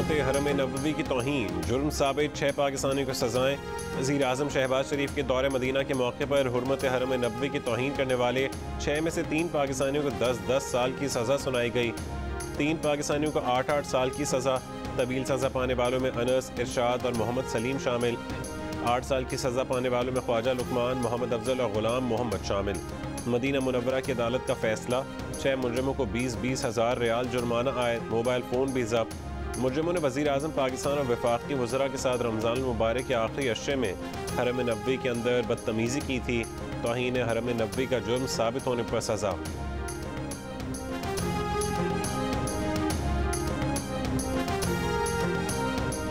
हुर्मत हरम नबवी की तौहीन जुर्म साबित 6 पाकिस्तानियों को सजाएं। वज़ीर आज़म शहबाज शरीफ के दौरे मदीना के मौके पर हुर्मत हरम नबवी की तौहीन करने वाले 6 में से 3 पाकिस्तानियों को 10-10 साल की सज़ा सुनाई गई। 3 पाकिस्तानियों को 8-8 साल की सज़ा। तवील सज़ा पाने वालों में अनस, इरशाद और मोहम्मद सलीम शामिल। 8 साल की सज़ा पाने वालों में ख्वाजा लुकमान, मोहम्मद अफजल और गुलाम मोहम्मद शामिल। मदीना मुनव्वरा की अदालत का फैसला, 6 मुजरिमों को 20-20 हज़ार रियाल जुर्माना आए, मोबाइल फ़ोन भी जब्त। मुजरिमों ने वज़ीर आज़म पाकिस्तान और वफाकी वज़रा के साथ रमज़ान मुबारक के आखिरी अशरे में हरम नबवी के अंदर बदतमीज़ी की थी। तौहीन हरम नबवी का जुर्म साबित होने पर सज़ा।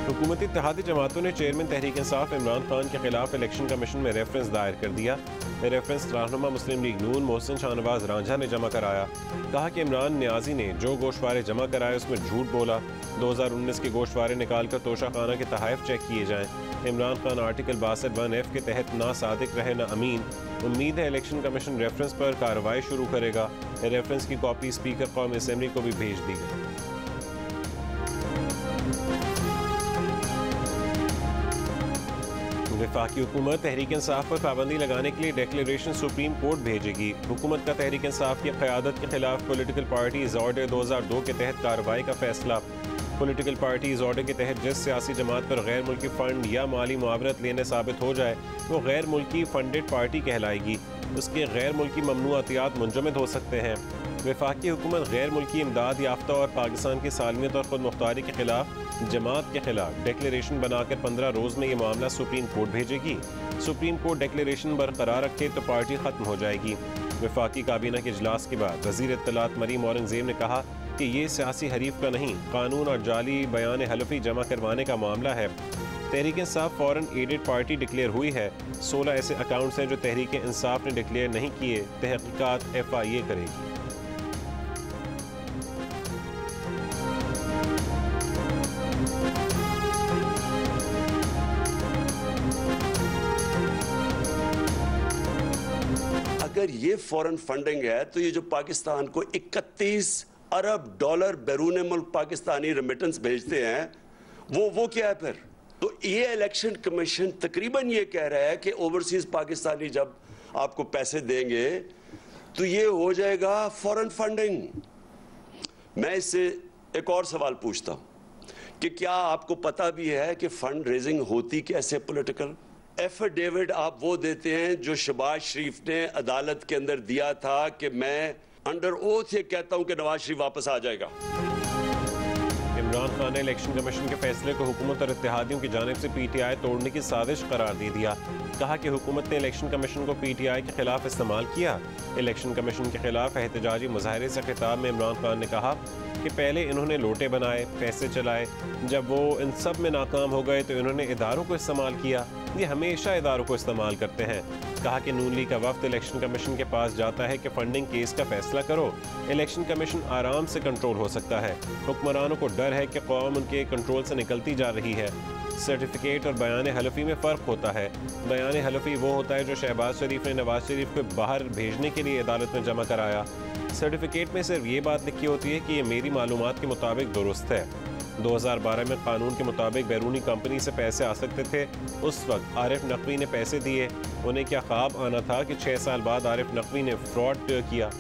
हुकूमती इत्तेहादी जमातों ने चेयरमैन तहरीक इंसाफ इमरान खान के खिलाफ इलेक्शन कमीशन में रेफरेंस दायर कर दिया। रेफरेंस रहनुमा मुस्लिम लीग नून मोहसिन शाहनवाज रांझा ने जमा कराया। कहा कि इमरान न्याजी ने जो गोशवारे जमा कराए उसमें झूठ बोला। 2019 के गोशवारे निकाल कर तोशा खाना के तहाइफ चेक किए जाएं। इमरान खान आर्टिकल 62(1) के तहत ना सादिक रहे ना अमीन। उम्मीद है इलेक्शन कमीशन रेफरेंस पर कार्रवाई शुरू करेगा। रेफरेंस की कॉपी स्पीकर कौमी असम्बली को भी भेज दी गई। वफाकी हुकूमत तहरीक इंसाफ पर पाबंदी लगाने के लिए डिक्लेरेशन सुप्रीम कोर्ट भेजेगी। हुकूमत का तहरीक इंसाफ की क़यादत के खिलाफ पॉलिटिकल पार्टीज ऑर्डर 2002 के तहत कार्रवाई का फैसला। पॉलिटिकल पार्टीज ऑर्डर के तहत जिस सियासी जमात पर गैर मुल्की फ़ंड या माली मुआवनत लेने साबित हो जाए वो गैर मुल्की फंडेड पार्टी कहलाएगी। उसके गैर मुल्की ममनुआतियात मुंजमद हो सकते हैं। वफाकी हुकूमत गैर मुल्की इमदाद याफ्ता और पाकिस्तान की सालमियत और खुद मुख्तारी के खिलाफ जमात के खिलाफ डिक्लेरेशन बनाकर 15 रोज़ में ये मामला सुप्रीम कोर्ट भेजेगी। सुप्रीम कोर्ट डिक्लेरेशन बरकरार रखे तो पार्टी ख़त्म हो जाएगी। वफाकी काबीना के इजलास के बाद वज़ीर इत्तलात मरीम औरंगज़ेब ने कहा कि ये सियासी हरीफ का नहीं, कानून और जाली बयान हलफी जमा करवाने का मामला है। Tehreek Insaf foreign added party declare हुई है। 16 ऐसे अकाउंट्स हैं जो तहरीक इंसाफ ने डिक्लेयर नहीं किए। तहकीकात FIA करेगी। अगर ये फॉरेन फंडिंग है तो ये जो पाकिस्तान को 31 अरब डॉलर बैरून मुल्क पाकिस्तानी रेमिटेंस भेजते हैं वो क्या है फिर? तो ये इलेक्शन कमीशन तकरीबन ये कह रहा है कि ओवरसीज पाकिस्तानी जब आपको पैसे देंगे तो ये हो जाएगा फॉरेन फंडिंग। मैं इससे एक और सवाल पूछता हूं कि क्या आपको पता भी है कि फंड रेजिंग होती कैसे? पॉलिटिकल एफिडेविट आप वो देते हैं जो शहबाज शरीफ ने अदालत के अंदर दिया था कि मैं अंडर ओथ ये कहता हूं कि नवाज शरीफ वापस आ जाएगा। इमरान खान ने इलेक्शन कमीशन के फैसले को हुकूमत और इत्तेहादियों की जानिब से PTI तोड़ने की साजिश करार दे दिया। कहा कि हुकूमत ने इलेक्शन कमीशन को PTI के खिलाफ इस्तेमाल किया। इलेक्शन कमीशन के खिलाफ एहतजाजी मुजाहरे से खिताब में इमरान खान ने कहा कि पहले इन्होंने लोटे बनाए, पैसे चलाए, जब वो इन सब में नाकाम हो गए तो इन्होंने इदारों को इस्तेमाल किया। ये हमेशा इदारों को इस्तेमाल करते हैं। कहा कि नून लीग का वफ्द इलेक्शन कमीशन के पास जाता है कि फंडिंग केस का फैसला करो। इलेक्शन कमीशन आराम से कंट्रोल हो सकता है। हुक्मरानों को डर है कि कौम उनके कंट्रोल से निकलती जा रही है। सर्टिफिकेट और बयान हलफी में फ़र्क होता है। बयान हलफी वो होता है जो शहबाज शरीफ ने नवाज शरीफ को बाहर भेजने के लिए अदालत में जमा कराया। सर्टिफिकेट में सिर्फ ये बात लिखी होती है कि ये मेरी मालूमात के मुताबिक दुरुस्त है। 2012 में कानून के मुताबिक बैरूनी कंपनी से पैसे आ सकते थे। उस वक्त आरिफ नकवी ने पैसे दिए। उन्हें क्या ख्वाब आना था कि 6 साल बाद आरिफ नकवी ने फ्रॉड किया।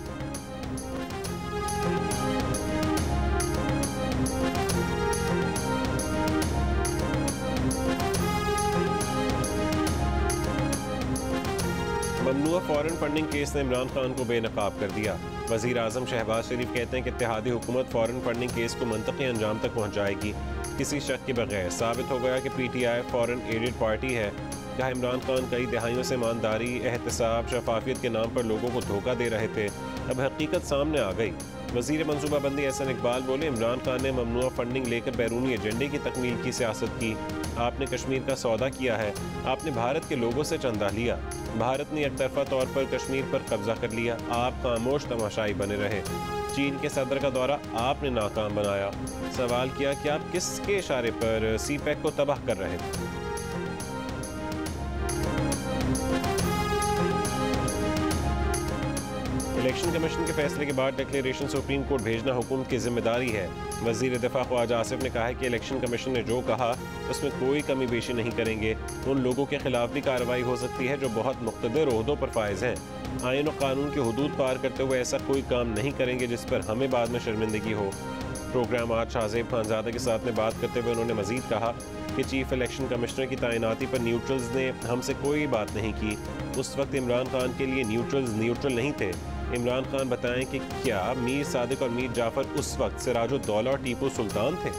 ममनुआ फॉरेन फंडिंग केस ने इमरान खान को बेनकाब कर दिया। वज़ीर आज़म शहबाज शरीफ कहते हैं कि इत्तेहादी हुकूमत फॉरेन फंडिंग केस को मंतकी अंजाम तक पहुँचाएगी। किसी शक के बगैर साबित हो गया कि PTI फॉरेन एडेड पार्टी है। कहा इमरान खान कई दहाइयों से ईमानदारी, एहतसाब, शफाफियत के नाम पर लोगों को धोखा दे रहे थे। अब हकीकत सामने आ गई। वज़ीर मनसूबाबंदी एहसन इकबाल बोले इमरान खान ने ममनुआ फंडिंग लेकर बैरूनी एजेंडे की तकमील की सियासत की। आपने कश्मीर का सौदा किया है। आपने भारत के लोगों से चंदा लिया। भारत ने एकतरफा तौर पर कश्मीर पर कब्जा कर लिया। आप खामोश तमाशाई बने रहे। चीन के सदर का दौरा आपने नाकाम बनाया। सवाल किया कि आप किसके इशारे पर CPEC को तबाह कर रहे थे। इलेक्शन कमीशन के फैसले के बाद डिक्लेरेशन सुप्रीम कोर्ट भेजना हुकूमत की जिम्मेदारी है। वजीर दिफा ख्वाजा आसिफ ने कहा है कि इलेक्शन कमीशन ने जो कहा उसमें कोई कमी बेशी नहीं करेंगे। उन लोगों के खिलाफ भी कार्रवाई हो सकती है जो बहुत मुख्तदर ओहदों पर फायज हैं। आइन और कानून की हदूद पार करते हुए ऐसा कोई काम नहीं करेंगे जिस पर हमें बाद में शर्मिंदगी हो। प्रोग्राम आज शाहजेब खानजादा के साथ में बात करते हुए उन्होंने मजीद कहा कि चीफ इलेक्शन कमिश्नर की तैनाती पर न्यूट्रल्स ने हमसे कोई बात नहीं की। उस वक्त इमरान खान के लिए न्यूट्रल्स न्यूट्रल नहीं थे। इमरान खान बताएं कि क्या मीर सादिक और मीर जाफर उस वक्त सिराजुद्दौला और टीपू सुल्तान थे?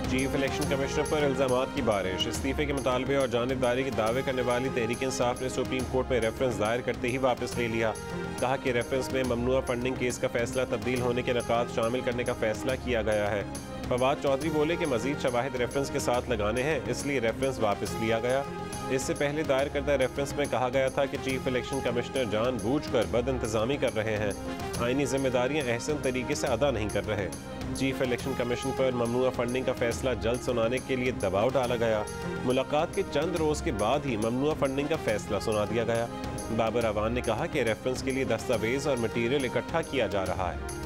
चीफ इलेक्शन कमिश्नर पर इल्जामात की बारिश। इस्तीफे के मुतालबे और जानिबदारी के दावे करने वाली तहरीक इंसाफ ने सुप्रीम कोर्ट में रेफरेंस दायर करते ही वापस ले लिया। कहा कि रेफरेंस में ममनुआ फंडिंग केस का फैसला तब्दील होने के नकात शामिल करने का फैसला किया गया है। फवाद चौधरी बोले कि मजीद शवाहिद रेफरेंस के साथ लगाने हैं, इसलिए रेफरेंस वापस लिया गया। इससे पहले दायर करदा रेफरेंस में कहा गया था कि चीफ इलेक्शन कमिश्नर जानबूझकर बद इंतजामी कर रहे हैं, आईनी जिम्मेदारियां अहसन तरीके से अदा नहीं कर रहे। चीफ इलेक्शन कमीशन पर ममनुआ फंडिंग का फैसला जल्द सुनाने के लिए दबाव डाला गया। मुलाकात के चंद रोज के बाद ही ममनुआ फंडिंग का फैसला सुना दिया गया। बाबर अवान ने कहा कि रेफरेंस के लिए दस्तावेज और मटीरियल इकट्ठा किया जा रहा है।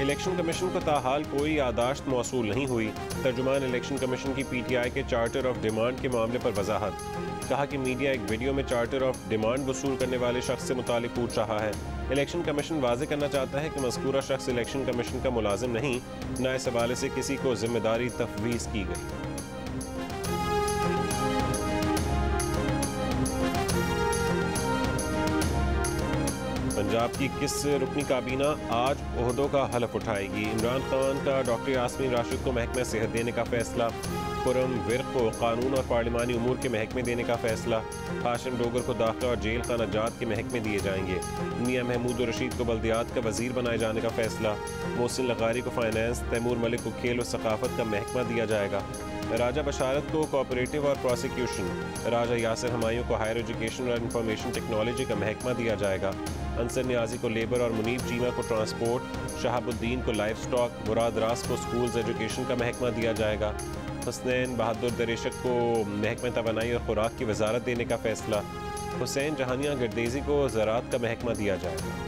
इलेक्शन कमीशन को ताहाल कोई यादाश्त मौसूल नहीं हुई। तर्जुमान इलेक्शन कमीशन की PTI के चार्टर ऑफ डिमांड के मामले पर वजाहत। कहा कि मीडिया एक वीडियो में चार्टर ऑफ डिमांड वसूल करने वाले शख्स से मुतालिक पूछ रहा है। इलेक्शन कमीशन वाज़ेह करना चाहता है कि मज़कूरा शख्स इलेक्शन कमीशन का मुलाजिम नहीं, न इस हवाले से किसी को जिम्मेदारी तफवीज़ की गई। पंजाब की 21 रुकनी काबीना आज ओहदों का हलफ उठाएगी। इमरान खान का डॉक्टर यास्मीन राशिद को महकमा सेहत देने का फैसला। खुरम विर्क को कानून और पार्लिमानी उमूर के महकमे देने का फैसला। हाशिम डोगर को दाखिला और जेल खाना जात के महकमे दिए जाएंगे। मियां महमूद रशीद को बल्दियात का वजीर बनाए जाने का फैसला। मोहसिन लगारी को फाइनेंस, तैमूर मलिक को खेल और सकाफत का महकमा दिया जाएगा। राजा बशारत को कोऑपरेटिव और प्रोसिक्यूशन, राजा यासिर हमायूं को हायर एजुकेशन और इंफॉर्मेशन टेक्नोलॉजी का महकमा दिया जाएगा। अंसर न्याजी को लेबर और मुनीब चीमा को ट्रांसपोर्ट, शहाबुद्दीन को लाइफ स्टॉक, मुराद रास को स्कूल्स एजुकेशन का महकमा दिया जाएगा। हुसैन बहादुर दरेशक को महकमा तवानाई और खुराक की वजारत देने का फैसला। हुसैन जहानिया गर्देजी को ज़राअत का महकमा दिया जाएगा।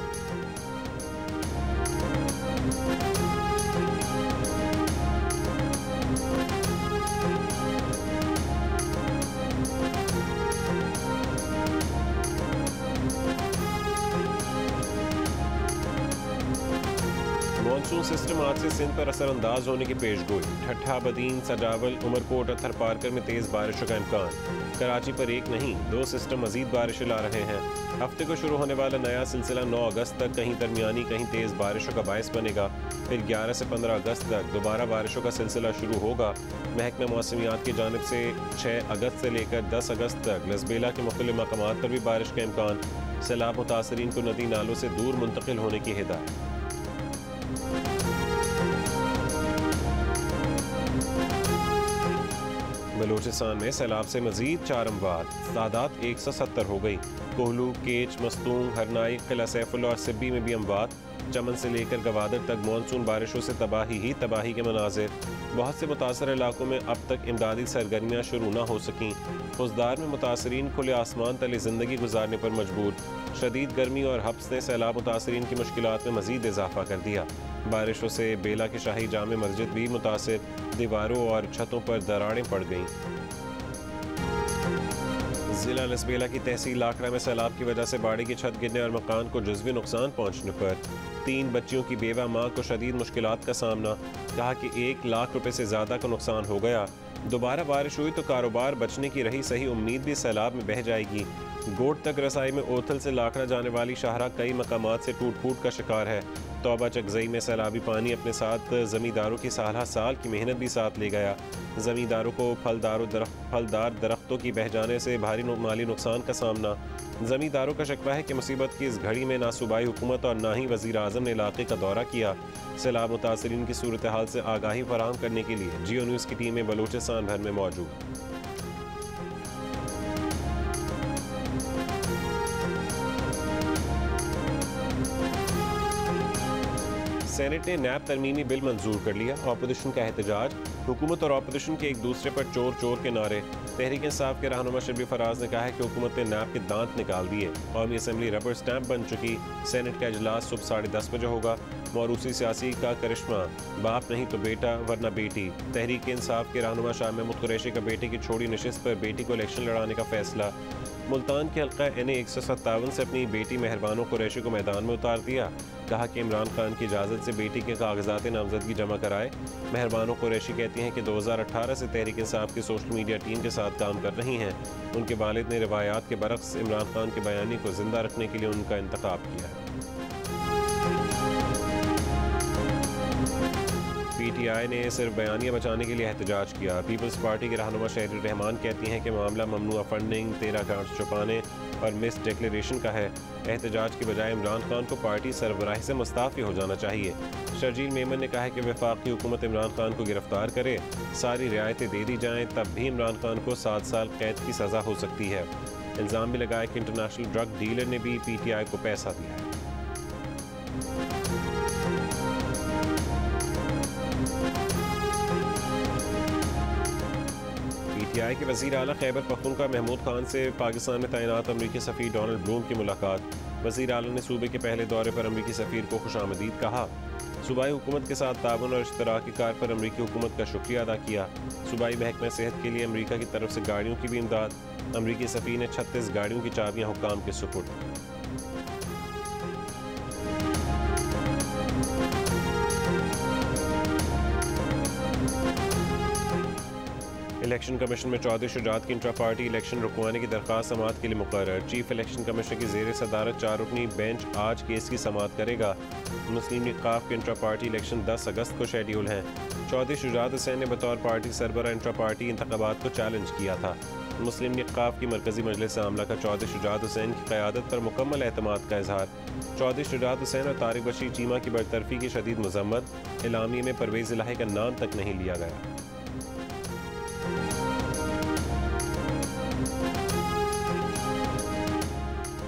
मानसून सिस्टम आज से सिंध पर असरअंदाज होने की पेशगोई। ठट्ठा, बदीन, सजावल, उमरकोट और थरपारकर में तेज़ बारिशों का इम्कान। कराची पर एक नहीं 2 सिस्टम मजीद बारिशें ला रहे हैं। हफ्ते को शुरू होने वाला नया सिलसिला 9 अगस्त तक कहीं दरमियानी कहीं तेज़ बारिशों का बायस बनेगा। फिर 11 से 15 अगस्त तक दोबारा बारिशों का सिलसिला शुरू होगा। महकमा मौसमियात की जानिब से 6 अगस्त से लेकर 10 अगस्त तक लसबेला के मुख्तलिफ मकामात पर भी बारिश का इम्कान। सैलाब मुतासरीन को नदी नालों से दूर मुंतकिल होने की हिदायत। बलूचिस्तान में सैलाब से मजीद 4 अमवात, तादाद 170 हो गई। कोहलू, केच, मस्तूंग, हरनाई, किला सैफुल्ला और सिब्बी में भी अमवात। चमन से लेकर गवादर तक मानसून बारिशों से तबाही ही तबाही के मनाजिर। बहुत से मुतासर इलाकों में अब तक इमदादी सरगर्मियाँ शुरू न हो सकीं। फुजदार में मुतासरीन खुले आसमान तले ज़िंदगी गुजारने पर मजबूर। शदीद गर्मी और हब्स ने सैलाब मुतासरीन की मुश्किलात में मजीद इजाफा कर दिया। बारिशों से बेला की शाही जामे मस्जिद भी मुतासिर। दीवारों और छतों पर दरारें पड़ गईं। जिला लसबेला की तहसील लाकड़ा में सैलाब की वजह से बाड़ी की छत गिरने और मकान को जुज़वी नुकसान पहुँचने पर 3 बच्चियों की बेवा माँ को शदीद मुश्किलात का सामना। कहा कि 1 लाख रुपए से ज़्यादा का नुकसान हो गया। दोबारा बारिश हुई तो कारोबार बचने की रही सही उम्मीद भी सैलाब में बह जाएगी। गोट तक रसाई में ओथल से लाकड़ा जाने वाली शाहरा कई मकामात से टूट फूट का शिकार है। तौबा चकजई में सैलाबी पानी अपने साथ ज़मींदारों की साल की मेहनत भी साथ ले गया। ज़मींदारों को फलदार दरख्तों की बह जाने से भारी माली नुकसान का सामना। ज़मींदारों का शिकवा है कि मुसीबत की इस घड़ी में ना सूबाई हुकूमत और ना ही वज़ीर आज़म ने इलाके का दौरा किया। सैलाब मुतासरीन की सूरत हाल से आगाही फराहम करने के लिए जियो न्यूज़ की टीमें बलूचिस्तान भर में मौजूद। सेनेट ने नैब तरमीमी बिल मंजूर कर लिया। अपोजिशन का एहतजाज, हुकूमत और अपोजिशन के एक दूसरे पर चोर चोर के नारे। तहरीक इंसाफ के रहनुमा शबीर फराज ने कहा है कि हुकूमत ने नैब के दांत निकाल दिए। कौमी असम्बली रबर स्टैंप बन चुकी। सेनेट का इजलास सुबह 10:30 बजे होगा। मौरूसी सियासी का करिश्मा, बाप नहीं तो बेटा वरना बेटी। तहरीक इंसाफ के रहनुमा शाह महमूद कुरैशी का बेटे की छोड़ी नशिस्त पर बेटी को इलेक्शन लड़ाने का फैसला। मुल्तान के हल्का NA 157 से अपनी बेटी मेहरबानो कुरैशी को मैदान में उतार दिया। कहा कि इमरान खान की इजाज़त से बेटी के कागजात नामजदगी जमा कराए। मेहरबानो कुरैशी कहती हैं कि 2018 से तहरीक इंसाफ की सोशल मीडिया टीम के साथ काम कर रही हैं। उनके वालिद ने रिवायात के बरक्स इमरान खान के बयानी को जिंदा रखने के लिए उनका इंतखाब किया है। PTI ने सिर्फ बयानियाँ बचाने के लिए एहतजाज किया। पीपल्स पार्टी के रहनुमा शहरी रहमान कहती हैं कि मामला ममनुआ फंडिंग, 13 ग्रांट्स छुपाने और मिस डिक्लेरेशन का है। एहतजाज की बजाय इमरान खान को पार्टी सरबराही से मुस्ताफ़ी हो जाना चाहिए। शर्जील मेमन ने कहा है कि वफाकी हुकूमत इमरान खान को गिरफ्तार करे, सारी रियायतें दे दी जाएँ, तब भी इमरान खान को 7 साल कैद की सज़ा हो सकती है। इल्ज़ाम भी लगाया कि इंटरनेशनल ड्रग डीलर ने भी PTI को पैसा दिया है। PTI के वज़ीर आला खैबर पख्तूनख्वा महमूद खान से पाकिस्तान में तैनात अमरीकी सफ़ीर डोनाल्ड ब्लूम की मुलाकात। वज़ीर आला ने सूबे के पहले दौरे पर अमरीकी सफ़ीर को खुशामदीद कहा। सूबाई हुकूमत के साथ ताउन और इश्तराकी कार पर अमरीकी हुकूमत का शुक्रिया अदा किया। सूबाई महकमा सेहत के लिए अमरीका की तरफ से गाड़ियों की भी इमदाद। अमरीकी सफ़ीर ने 36 गाड़ियों की चाबियाँ हुक्काम के सुपुर्द। इलेक्शन कमीशन में चौधरी शुजात की इंट्रा पार्टी इलेक्शन रुकवाने की दरख्वास्त समाअत के लिए मुकर्रर। चीफ इलेक्शन कमीशन की ज़ेर सदारत 4 रुकनी बेंच आज केस की समाअत करेगा। मुस्लिम लीग ख़ाफ के इंट्रा पार्टी इलेक्शन 10 अगस्त को शेड्यूल हैं। चौधरी शुजात हुसैन ने बतौर पार्टी सरबरा इंट्रा पार्टी इंतखाबात को चैलेंज किया था। मुस्लिम लीग ख़ाफ की मरकज़ी मजलिस आमला का चौधरी शुजात हुसैन की क़यादत पर मुकम्मल एतमाद का इजहार। चौधरी शुजात हुसैन और तारिक बशीर चीमा की बरतरफी की शदीद मजम्मत। एलामिये में परवेज़ इलाही का नाम तक नहीं लिया गया।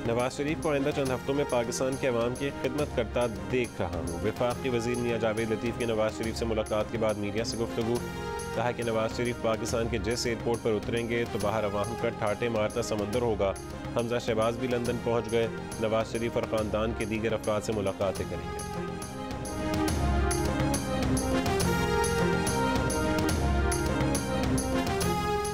नवाज शरीफ को आइंदा चंद हफ्तों में पाकिस्तान के अवाम की खिदमत करता देख रहा हूँ। वफाकी वज़ीर मियां जावेद लतीफ़ की नवाज शरीफ से मुलाकात के बाद मीडिया से गुफ्तगू। कहा कि नवाज शरीफ पाकिस्तान के जिस एयरपोर्ट पर उतरेंगे तो बाहर अवाम का ठाटे मारता समंदर होगा। हमजा शहबाज भी लंदन पहुँच गए। नवाज शरीफ और ख़ानदान के दीगर अफराद से मुलाकातें करेंगे।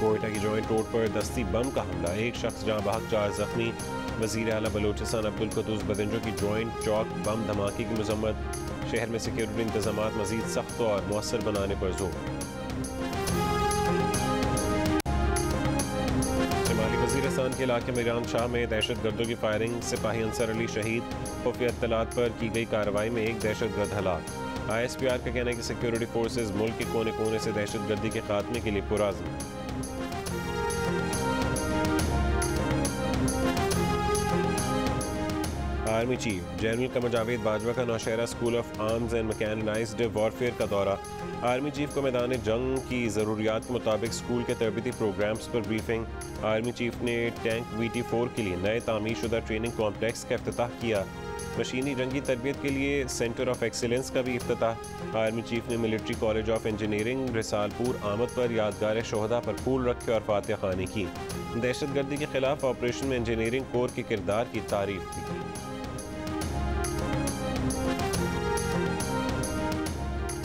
कोयटा की जॉइंट रोड पर दस्ती बम का हमला, एक शख्स जहाँ बहक 4 जख्मी। वज़ीर आला बलोचिस्तान अब्दुल कुद्दूस बदिंजो की जॉइंट चौक बम धमाके की मजम्मत। शहर में सिक्योरिटी इंतजामात मज़ीद सख्त और मौसर बनाने पर जोर। शुमाली वज़ीरिस्तान के इलाके मीरान शाह में दहशत गर्दों की फायरिंग, सिपाही अंसर अली शहीद। खुफिया इत्तलात पर की गई कार्रवाई में एक दहशत गर्द हलाक। ISPR का कहना है कि सिक्योरिटी फोर्सेज मुल्क के कोने कोने से दहशत गर्दी के खात्मे के लिए पुराज़्म। Army chief general Qamar Javed Bajwa का Nowshera school of arms and mechanized warfare का दौरा। आर्मी चीफ को मैदान जंग की ज़रूरियात के मुताबिक स्कूल के तरबती प्रोग्राम्स पर ब्रीफिंग। आर्मी चीफ ने टैंक VT4 के लिए नए तामीर शुदा ट्रेनिंग कॉम्प्लेक्स का इफ्तिताह किया। मशीनी जंगी तरबियत के लिए सेंटर ऑफ एक्सीलेंस का भी इफ्तिताह। आर्मी चीफ ने military college of engineering Risalpur आमद पर यादगार शोहदा पर फूल रखे और फातिहा खानी की। दहशत गर्दी के खिलाफ ऑपरेशन में इंजीनियरिंग कोर के किरदार की तारीफ भी की।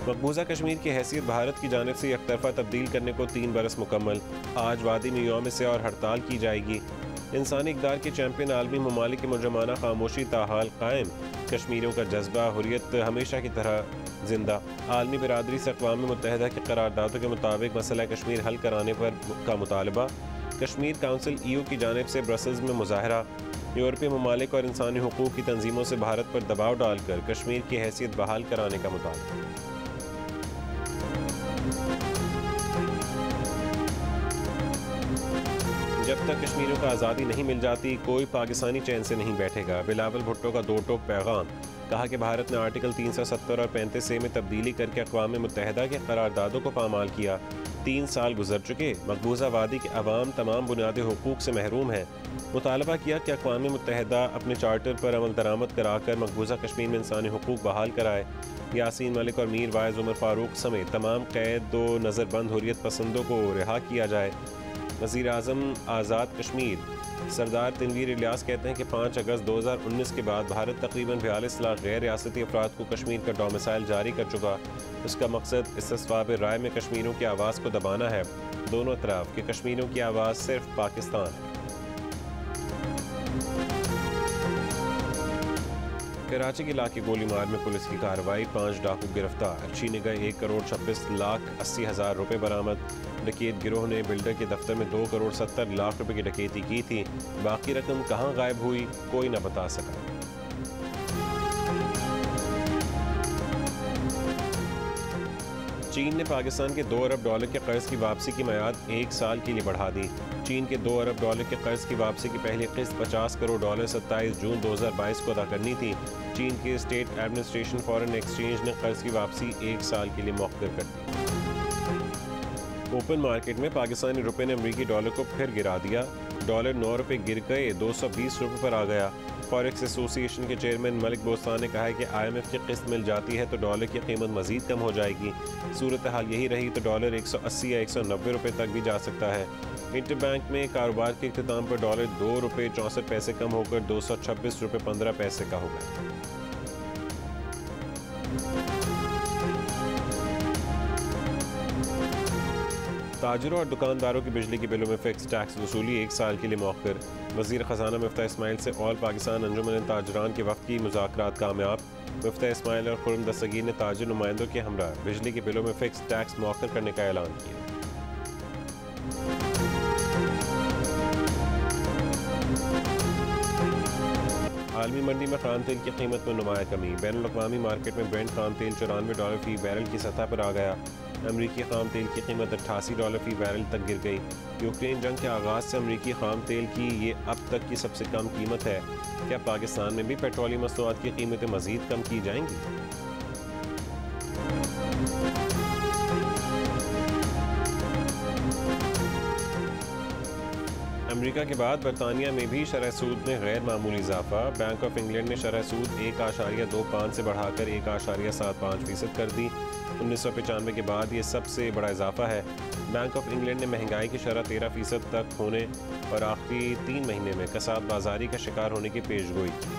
मकबूजा कश्मीर की हैसियत भारत की जानिब से एकतरफा तब्दील करने को 3 बरस मुकम्मल। आज वादी में यौम से और हड़ताल की जाएगी। इंसानी इक़दार के चैंपियन आलमी ममालिक की मुरजमाना खामोशी ताहाल कायम। कश्मीरियों का जज्बा हुर्रियत हमेशा की तरह जिंदा। आलमी बिरादरी से अक़वाम मुत्तहिदा की करारदादों के मुताबिक मसला कश्मीर हल कराने पर का मुतालबा। कश्मीर काउंसिल EU की जानिब से ब्रसल्स में मुजाहरा। यूरोपीय ममालिक और इंसानी हुकूक की तंजीमों से भारत पर दबाव डालकर कश्मीर की हैसियत बहाल कराने का मुतालबा। जब तक कश्मीरियों को आज़ादी नहीं मिल जाती कोई पाकिस्तानी चैन से नहीं बैठेगा। बिलावल भुट्टो का 2 टोक पैगाम। कहा कि भारत ने आर्टिकल 370 और 35A में तब्दीली करके अक़वाम मुत्तहिदा के करारदादों को पामाल किया। 3 साल गुजर चुके, मकबूजा वादी के अवाम तमाम बुनियादी हुकूक से महरूम है। मुतालबा किया कि अक़वाम मुत्तहिदा अपने चार्टर पर अमल दरामद कराकर मकबूजा कश्मीर में इंसानी हुकूक बहाल कराए। यासीन मलिक और मीर वाइज उमर फ़ारूक समेत तमाम कैद व नज़रबंद हुर्रियत पसंदों को रिहा किया जाए। वज़ीर आज़म आज़ाद कश्मीर सरदार तनवीर इलियास कहते हैं कि 5 अगस्त 2019 के बाद भारत तकरीबन 42 लाख गैर रियासती अफराद को कश्मीर का डोमिसाइल जारी कर चुका। इसका मकसद इस्तिस्वाब राय में कश्मीरियों की आवाज़ को दबाना है। दोनों तरफ कि कश्मीरियों की आवाज़ सिर्फ पाकिस्तान है। कराची के इलाके गोलीमार में पुलिस की कार्रवाई, 5 डाकू गिरफ्तार। छीने गए 1,26,80,000 रुपये बरामद। डकैत गिरोह ने बिल्डर के दफ्तर में 2,70,00,000 रुपये की डकैती की थी। बाकी रकम कहाँ गायब हुई, कोई न बता सका। चीन ने पाकिस्तान के $2 अरब के कर्ज की वापसी की मियाद 1 साल के लिए बढ़ा दी। चीन के $2 अरब के कर्ज की वापसी की पहली किस्त $50 करोड़ 27 जून 2022 को अदा करनी थी। चीन के स्टेट एडमिनिस्ट्रेशन फॉरेन एक्सचेंज ने कर्ज की वापसी 1 साल के लिए मौखर कर दी। ओपन मार्केट में पाकिस्तानी रुपए ने अमरीकी डॉलर को फिर गिरा दिया। डॉलर 9 रुपये गिर गए 220 रुपये पर आ गया। फॉरेक्स एसोसिएशन के चेयरमैन मलिक बोस्तान ने कहा है कि IMF की किस्त मिल जाती है तो डॉलर की कीमत मजीद कम हो जाएगी। सूरत हाल यही रही तो डॉलर 180 या 190 रुपये तक भी जा सकता है। इंटरबैंक में कारोबार के इख्तिताम पर डॉलर 2 रुपये 64 पैसे कम होकर 226 रुपये 15 पैसे का हो गया। ताजरों और दुकानदारों की बिजली के बिलों में फिक्स टैक्स वसूली 1 साल के लिए मौखर। वज़ीर ख़जाना मुफ्ता इस्माइल से ऑल पाकिस्तान अंजुमन ताजरान के वक्त की मुज़ाकरात कामयाब। मुफ्ता इस्माइल और खुर्रम दस्तगीर ने ताजिर नुमाइंदों के हमरा बिजली के बिलों में फिक्स टैक्स मौखर करने का ऐलान किया। आलमी मंडी में खाम तेल की कीमत में नुमाया कमी। बैनुल-अक़वामी मार्केट में ब्रेंट खाम तेल $94 फी बैरल की सतह पर आ गया। अमरीकी खाम तेल की कीमत $88 फी बैरल तक गिर गई। यूक्रेन जंग के आगाज़ से अमरीकी खाम तेल की ये अब तक की सबसे कम कीमत है। क्या पाकिस्तान में भी पेट्रोलियम मसनूआत की कीमतें मज़ीद कम की जाएंगी? अमेरिका के बाद बरतानिया में भी शरह सूद में गैर मामूली इजाफा। बैंक ऑफ इंग्लैंड ने शरह सूद 1.25 से बढ़ाकर 1.75% कर दी। 1995 के बाद ये सबसे बड़ा इजाफा है। बैंक ऑफ इंग्लैंड ने महंगाई की शरह 13% तक होने और आखिरी 3 महीने में कसाद बाजारी का शिकार होने की पेशगोई की।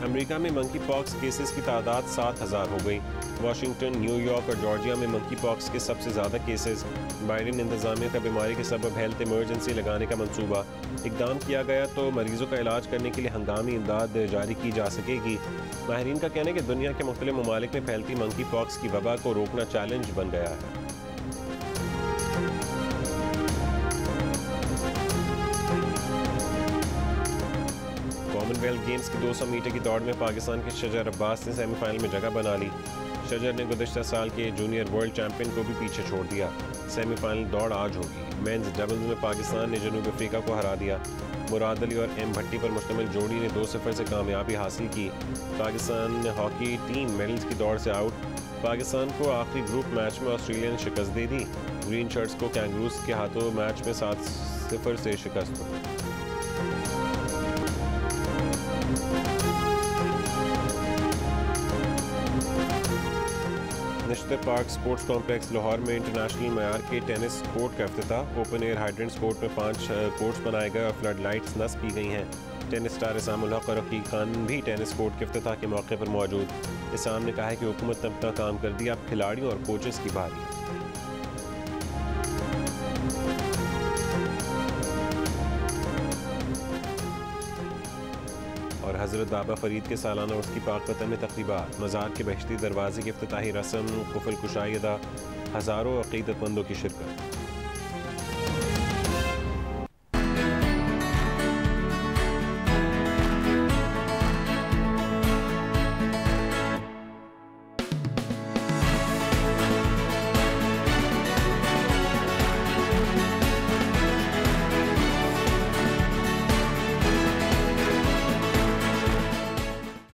अमेरिका में मंकी पॉक्स केसेस की तादाद 7,000 हो गई। वाशिंगटन, न्यूयॉर्क और जॉर्जिया में मंकी पॉक्स के सबसे ज़्यादा केसेस। बाइडेन इंतजामिया का बीमारी के सबब हेल्थ इमरजेंसी लगाने का मंसूबा। इकदाम किया गया तो मरीजों का इलाज करने के लिए हंगामी इमदाद जारी की जा सकेगी। माहिरीन का कहना है कि दुनिया के मुख्तलिफ ममालिक में फैलती मंकी पॉक्स की वबा को रोकना चैलेंज बन गया है। कॉमनवेल्थ गेम्स की 200 मीटर की दौड़ में पाकिस्तान के शजर अब्बास ने सेमीफाइनल में जगह बना ली। शजर ने गुज़श्ता साल के जूनियर वर्ल्ड चैंपियन को भी पीछे छोड़ दिया। सेमीफाइनल दौड़ आज होगी। मेंस डबल्स में पाकिस्तान ने जनूब अफ्रीका को हरा दिया। मुराद अली और एम भट्टी पर मुश्तमिल जोड़ी ने 2-0 से कामयाबी हासिल की। पाकिस्तान हॉकी टीम मेडल्स की दौड़ से आउट। पाकिस्तान को आखिरी ग्रुप मैच में ऑस्ट्रेलिया ने शिकस्त दे दी। ग्रीन शर्ट्स को कैंगरूज के हाथों मैच में 7-0 से शिकस्त हुई। Nishtar park sports complex Lahore में इंटरनेशनल मयार के टेनिस कोर्ट का इफ्तिताह। ओपन एयर हाइड्रेंट्स कोर्ट में 5 कोर्ट्स बनाए गए और फ्लड लाइट्स नस्ब की गई हैं। टेनिस स्टार इसामुल हक और रकीब खान भी टेनिस कोर्ट के इफ्तिताह के मौके पर मौजूद। इसाम ने कहा है कि हुकूमत ने अपना काम कर दिया, अब खिलाड़ियों और कोचेस की बारी है। और हज़रत बाबा फ़रीद के सालाना उर्स की पाक वतन में तक़रीबात। मज़ार के बहिश्ती दरवाज़े की इफ्तिताही रस्म, कुफल कुशाई अदा, हज़ारों अक़ीदतमंदों की शिरकत।